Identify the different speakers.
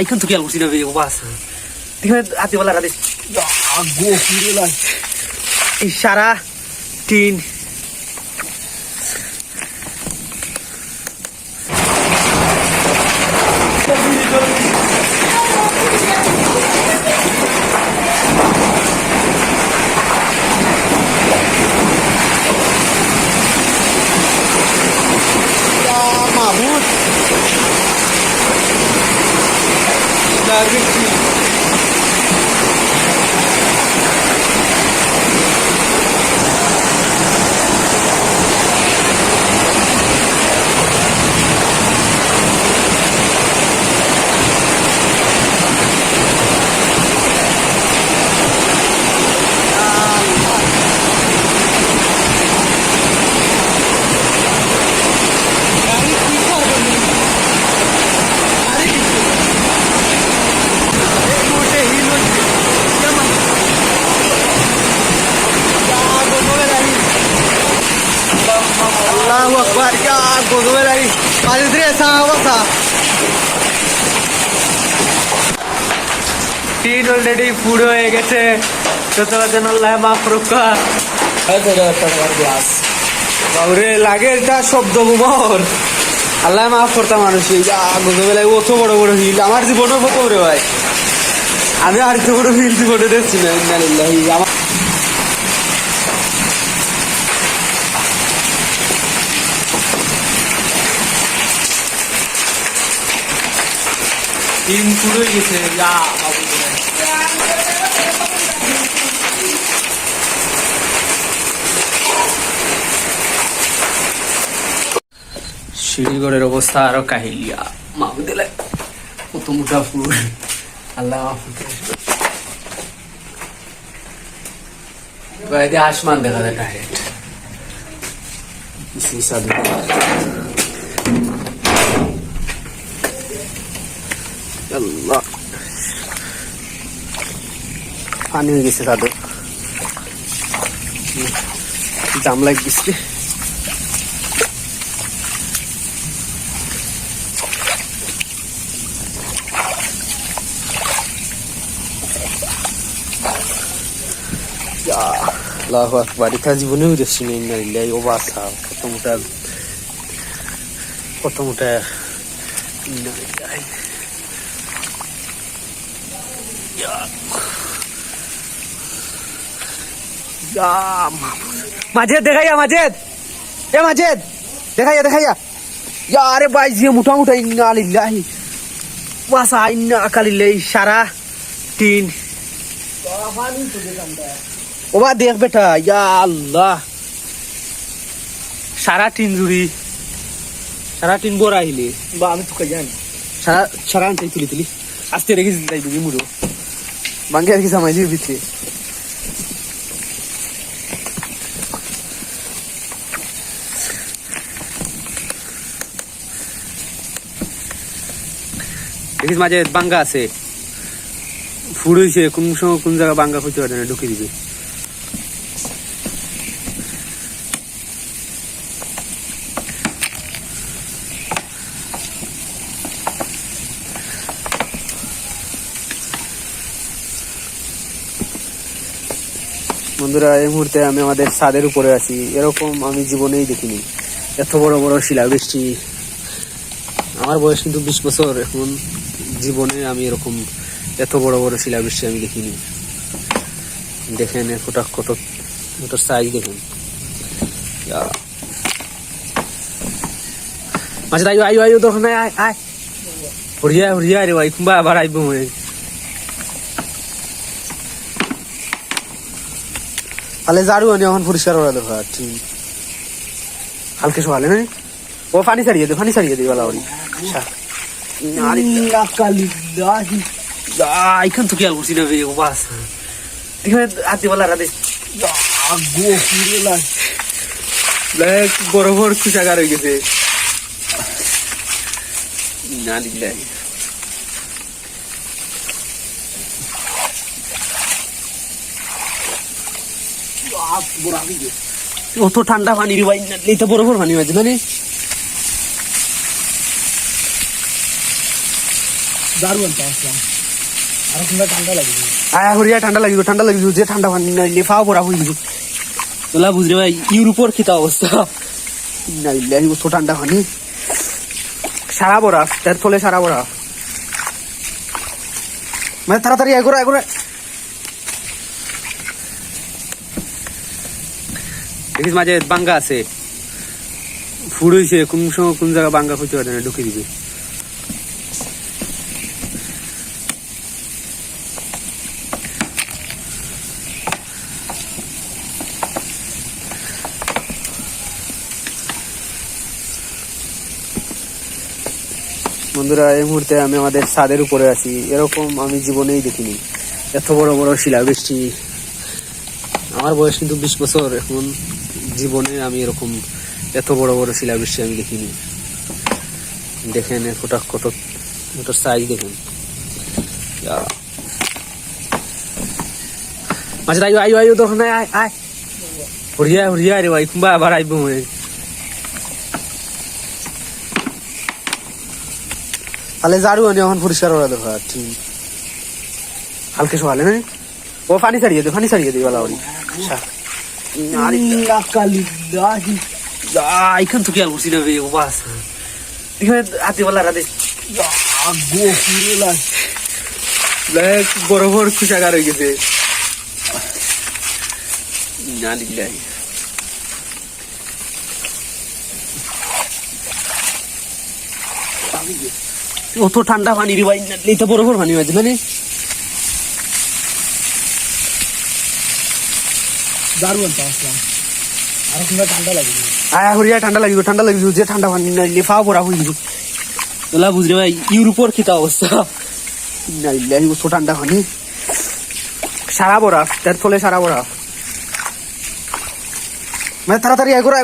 Speaker 1: এখন তো খেয়াল করছি না বাস এখানে রাতেবেলা রাতে সারা tin Mahmut dari Allahu Akbar ya gozoe lagi padre sawasa tin already food হয়ে গেছে যত যেন আল্লাহ মাফ করুকা হাজার টাকার গ্লাস বাউরে লাগে এটা শব্দ বুমর আল্লাহ মাফ করতা মানুষ যা গোজোবে লাগে অত বড় বড় হিল আমার জীবনে কত বড় ভাই আমি আর তো বড় হিল জীবনে দেখছি না ইন্নালিল্লাহি আমার তিন পুরো গেছে যা শিলিগড়ের অবস্থা আরো কাহিলিয়া মাহবু দিলে কত মোটা ফুল আল্লাহ বাইরে আসমান দেখা যায় ডাইরেক্ট আল্লাহ পানি হয়ে গেছে দাদু জাম লাগ গেছে আল্লাহু আকবার এটা জীবনেও দেখছি না ইন্নালিল্লাহি অবস্থা কত মোটা ইন্নালিল্লাহি মাঝে দেখাইয়া মাঝেদ এ মাঝেদ দেখাইয়া আরে ভাই যে মোটা মোটা ইন্না আলিল্লাহি ওয়াসা ইন্না আকালিল্লাহি সারা টিন ওবা দেখ বেটা ইয়া আল্লাহ সারা টিন জুড়ি সারা টিন বড় আহিলে বা আমি তো জানি সারা আনতে তুলি আস্তে রেখে যাই দিবি মুড়ো বাঙ্গে আর কি সামাই দিবি ভিতরে দেখিস মাঝে বাঙ্গা আছে ফুড হয়েছে কোন সময় কোন জায়গা বাঙ্গা হইতে পারে না ঢুকে দিবে বন্ধুরা এই মুহূর্তে আমি আমাদের ছাদের উপরে আছি এরকম আমি জীবনেই দেখিনি এত বড় বড় শিলাবৃষ্টি আমার বয়স কিন্তু 20 বছর এখন জীবনে আমি এরকম এত বড় বড় শিলাবৃষ্টি আমি দেখিনি দেখেন ফোটা কত সাইজ দেখুন মাঝে আয়ো তখন আয় হরিয়া রে ভাই কুম্বা আবার আইব মনে তাহলে জাড়ু আনি এখন পরিষ্কার করা দরকার ঠিক হালকে সকালে না ও পানি ছাড়িয়ে দে বলা বলি এখান তো খেয়াল করছি না বাস এখানে রাতেবেলা রাতে বরফর কুচাগার হয়ে গেছে অত ঠান্ডা পানি রে ভাই তো বরফর পানি আছে না
Speaker 2: দারুণ তো আসলাম আর কিন্তু ঠান্ডা লাগে
Speaker 1: আয়া হরিয়া ঠান্ডা লাগিব যে ঠান্ডা পানি নাইলে ফাও পড়া হয়ে যাবে তোলা বুঝরে ভাই ইউরোপের খিতা অবস্থা নাইলে তো ঠান্ডা পানি সারা বরফ তার ফলে সারা বরফ মানে তাড়াতাড়ি এগোরা দেখিস মাঝে বাঙ্গা আছে ফুড হয়েছে কোন সময় কোন জায়গায় বাঙ্গা হইতে পারে না ঢুকে দিবে বন্ধুরা এই মুহূর্তে আমি আমাদের ছাদের উপরে আছি এরকম আমি জীবনেই দেখিনি এত বড় বড় শিলাবৃষ্টি আমার বয়স কিন্তু 20 বছর এখন জীবনে আমি এরকম এত বড় বড় শিলাবৃষ্টি আমি দেখিনি দেখেন এতটা কত সাইজ দেখেন আচ্ছা আইও তখন আয় হরিয়া রে ভাই কুম্বা আবার আইব তাহলে জারু আনি এখন পরিষ্কার করা দরকার ঠিক হালকে সকালে না ও পানি ছাড়িয়ে দে বলা বলি এখান তো খেয়াল করছি না ও বাস এখানে হাতিওয়ালা রাতে বরফর খুশাগার হয়ে গেছে অত ঠান্ডা পানি রে ভাই তো বরফর পানি হয়েছে মানে
Speaker 2: দারুণ তো আসলাম আর কিন্তু ঠান্ডা লাগে
Speaker 1: আয়া হরিয়া ঠান্ডা লাগিব যে ঠান্ডা পানি নাইলে ফাও পড়া হয়ে যাবে তোলা বুঝরে ভাই ইউরোপের খিতা অবস্থা নাইলে তো ঠান্ডা পানি সারা বরফ তার ফলে সারা বরফ মানে তাড়াতাড়ি এগোরা